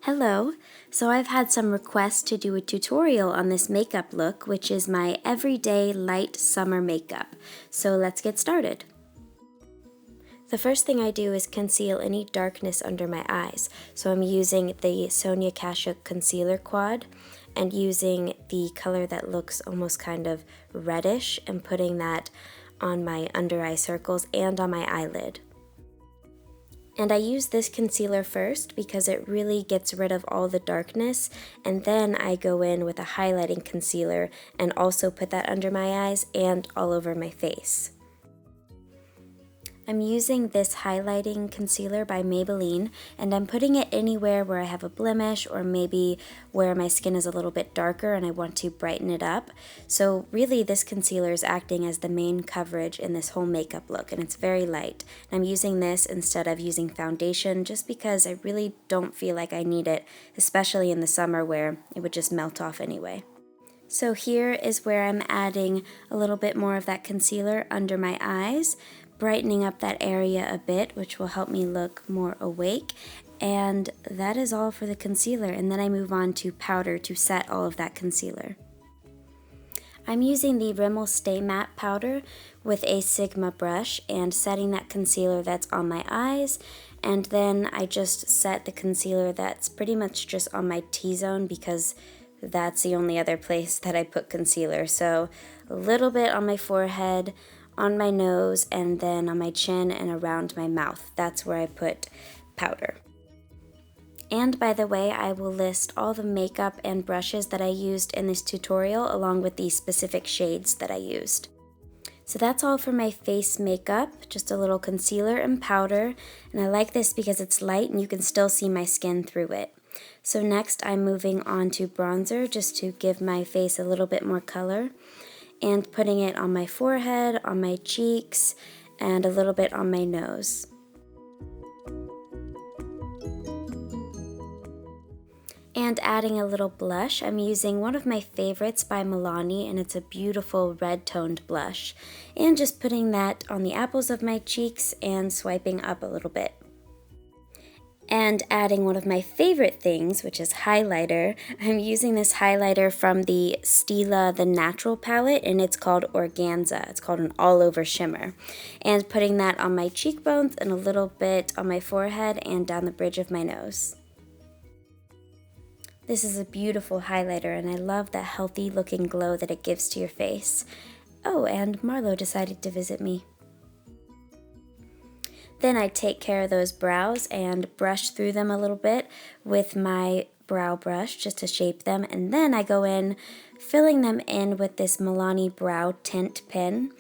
Hello! So I've had some requests to do a tutorial on this makeup look, which is my everyday light summer makeup. So let's get started. The first thing I do is conceal any darkness under my eyes. So I'm using the Sonia Kashuk Concealer Quad and using the color that looks almost kind of reddish and putting that on my under eye circles and on my eyelid. And I use this concealer first because it really gets rid of all the darkness, and then I go in with a highlighting concealer and also put that under my eyes and all over my face. I'm using this highlighting concealer by Maybelline, and I'm putting it anywhere where I have a blemish or maybe where my skin is a little bit darker and I want to brighten it up. So really this concealer is acting as the main coverage in this whole makeup look, and it's very light. And I'm using this instead of using foundation just because I really don't feel like I need it, especially in the summer where it would just melt off anyway. So here is where I'm adding a little bit more of that concealer under my eyes, brightening up that area a bit, which will help me look more awake. And that is all for the concealer, and then I move on to powder to set all of that concealer. I'm using the Rimmel Stay Matte powder with a Sigma brush and setting that concealer that's on my eyes, and then I just set the concealer that's pretty much just on my T-zone because that's the only other place that I put concealer. So a little bit on my forehead, on my nose, and then on my chin and around my mouth. That's where I put powder. And by the way, I will list all the makeup and brushes that I used in this tutorial along with the specific shades that I used. So that's all for my face makeup, just a little concealer and powder, and I like this because it's light and you can still see my skin through it. So next I'm moving on to bronzer just to give my face a little bit more color, and putting it on my forehead, on my cheeks, and a little bit on my nose. And adding a little blush, I'm using one of my favorites by Milani, and it's a beautiful red toned blush. And just putting that on the apples of my cheeks and swiping up a little bit. And adding one of my favorite things, which is highlighter. I'm using this highlighter from the Stila The Natural palette, and it's called Organza. It's called an all-over shimmer. And putting that on my cheekbones and a little bit on my forehead and down the bridge of my nose. This is a beautiful highlighter, and I love that healthy looking glow that it gives to your face. Oh, and Marlo decided to visit me. Then I take care of those brows and brush through them a little bit with my brow brush just to shape them, and then I go in filling them in with this Milani Brow Tint pen,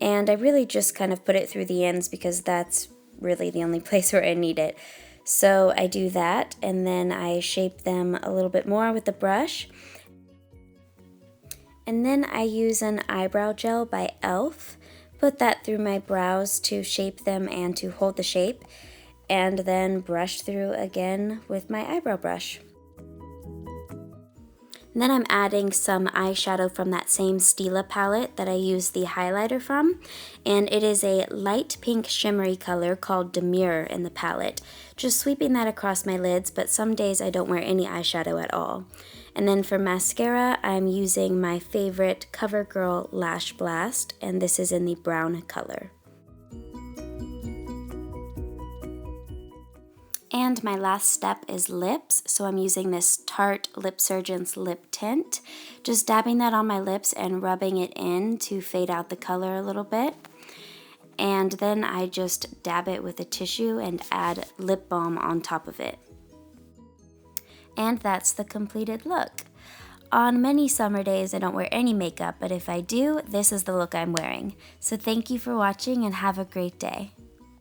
and I really just kind of put it through the ends because that's really the only place where I need it. So I do that, and then I shape them a little bit more with the brush, and then I use an eyebrow gel by e.l.f. Put that through my brows to shape them and to hold the shape, and then brush through again with my eyebrow brush. And then I'm adding some eyeshadow from that same Stila palette that I used the highlighter from, and it is a light pink shimmery color called Demure in the palette. Just sweeping that across my lids, but some days I don't wear any eyeshadow at all. And then for mascara, I'm using my favorite Covergirl Lashblast, and this is in the brown color. And my last step is lips, so I'm using this Tarte LipSurgence lip tint, just dabbing that on my lips and rubbing it in to fade out the color a little bit. And then I just dab it with a tissue and add lip balm on top of it. And that's the completed look. On many summer days I don't wear any makeup, but if I do, this is the look I'm wearing. So thank you for watching and have a great day.